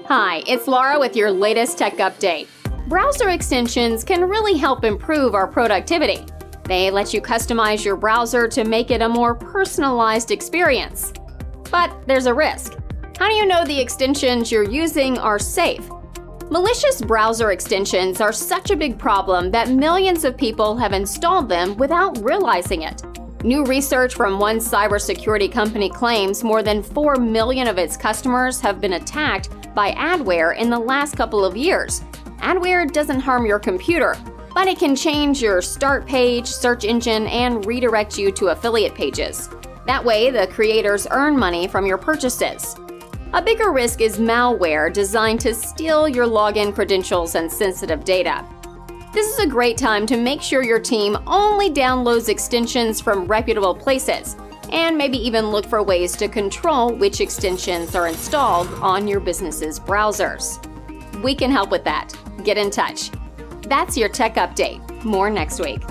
Hi, it's Laura with your latest tech update. Browser extensions can really help improve our productivity. They let you customize your browser to make it a more personalized experience. But there's a risk. How do you know the extensions you're using are safe? Malicious browser extensions are such a big problem that millions of people have installed them without realizing it. New research from one cybersecurity company claims more than 4 million of its customers have been attacked by adware in the last couple of years. Adware doesn't harm your computer, but it can change your start page, search engine, and redirect you to affiliate pages. That way, the creators earn money from your purchases. A bigger risk is malware designed to steal your login credentials and sensitive data. This is a great time to make sure your team only downloads extensions from reputable places, and maybe even look for ways to control which extensions are installed on your business's browsers. We can help with that. Get in touch. That's your tech update. More next week.